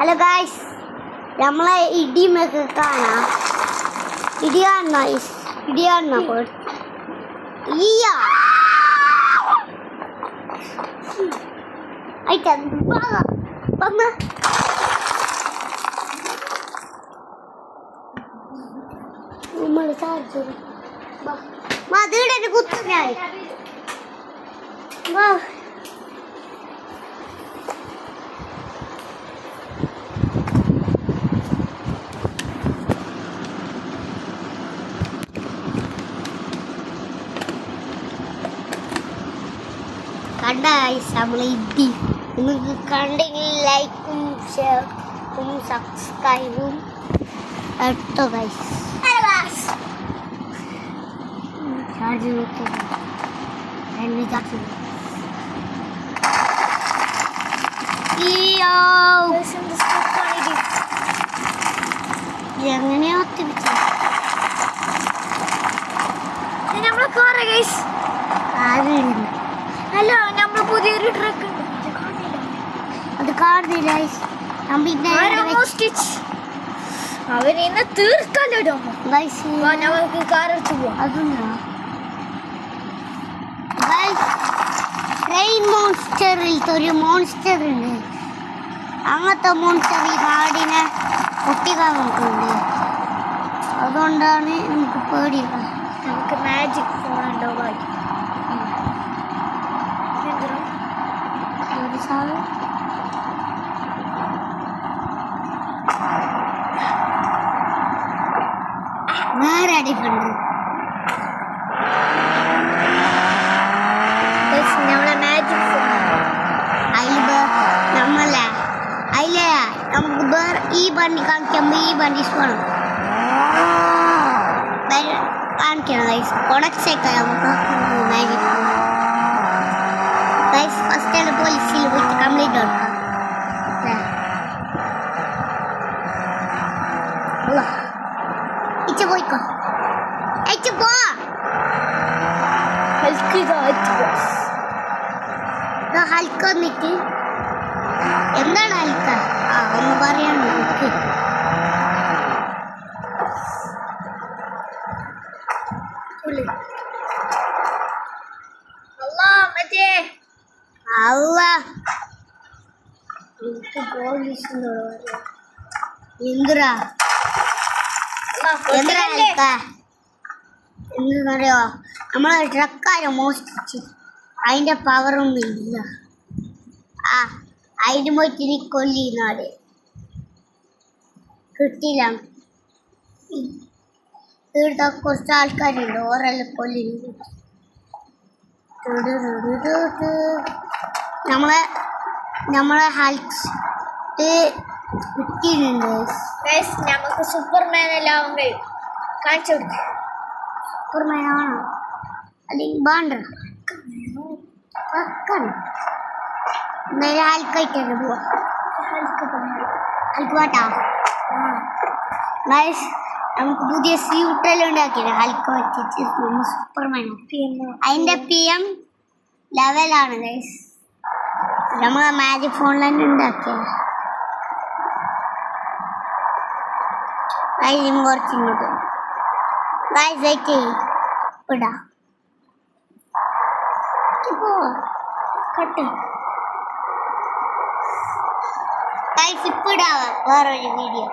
Hello guys, നമ്മളെ ഇടിമൊക്കെ കാണാം. ഇടി കാണണോ? ഇടി കാണണോ? മതിയുടെ കുത്തുന്നായി കണ്ട നമ്മളെ ഇടി നിങ്ങൾക്ക് കണ്ടെങ്കിൽ ലൈക്കും ഷെയറും സബ്സ്ക്രൈബും എടുത്തോ ഗൈസ്. ചാർജ് നോക്കി എങ്ങനെയാ നമ്മളെ കാറ് ഗൈസ്. ഹലോ, നമ്മൾ പുതിയൊരു ട്രക്ക് അത് കാണുന്നില്ല. അവരിന്ന് തീർക്കല്ലോ. നമുക്ക് കാറെടുത്ത് പോവാം. അതൊന്നാ ട്രെയിൻ മോൺസ്റ്ററിലത്തെ ഒരു മോൺസ്റ്റർ ഉണ്ട്. അങ്ങനത്തെ മോൺസ്റ്റർ ഈ നാടിനെ പൊട്ടിക്കാൻ നോക്കുന്നുണ്ട്. അതുകൊണ്ടാണ് നമുക്ക് പേടിയുക. നമുക്ക് മാജിക് ഫോണുണ്ടോ? ഒരു സാധനം വേറെ അടിപ്പുണ്ട്. നമ്മളെ മാജിക് ഫോൺ നമുക്ക് വേറെ ഈ വണ്ടി കാണിക്കുമ്പോൾ ഈ വണ്ടി വേണം കാണിക്കണം ഗൈസ്. കൊടച്ചേക്കാം നമുക്ക് മാജിക് ഗൈസ്. ഫസ്റ്റ് ആണ് പോലീസിൽ പോയിട്ട് കംപ്ലീറ്റ് കൊടുക്കാം. ഇച്ച പോയിക്കോ, അയച്ച പോ. ഹൽക്ക വന്നിട്ട് എന്താണ് ഹൽക്ക? ഒന്ന് പറയാണ്ട് നിൽക്ക്. എന്തിനാ എന്തെന്നറിയോ? നമ്മളെ ട്രക്കാരോ മോഷ്ടിച്ച് അതിന്റെ പവറൊന്നും ഇല്ല. അതിന് പോയിട്ട് നീ കൊല്ലിനാട് കിട്ടില്ല. ഇവിടുത്തെ കുറച്ച് ആൾക്കാരുണ്ട്, ഓരെല്ലാം കൊല്ലിന്. നമ്മളെ ഹെൽത്ത് കിട്ടിയിട്ടുണ്ട്. നമുക്ക് സൂപ്പർമാൻ എല്ലാം കാണിച്ചു കൊടുക്കും. സൂപ്പർമാൻ ആണോ അല്ലെങ്കിൽ ബാണ്ട? എന്തായാലും ഹൽക്കായിട്ടല്ലേ പോവാ. ഹൽക്ക് പാട്ടാ ഗൈസ്. നമുക്ക് പുതിയ സ്യൂട്ടെല്ലാം ഉണ്ടാക്കിയില്ല ഹൽക്ക വെച്ചിട്ട്. സൂപ്പർമാൻ അതിൻ്റെ PM ലെവലാണ് ഗൈസ്. നമ്മൾ മാജിക് ഫോണിൽ തന്നെ ഉണ്ടാക്കിയത്. കുറച്ച് ഇങ്ങോട്ട് ഗൈസ് വെയിറ്റ് ഇടാ കട്ട് ഗൈസ്. ഇപ്പിടാവാ വേറൊരു വീഡിയോ.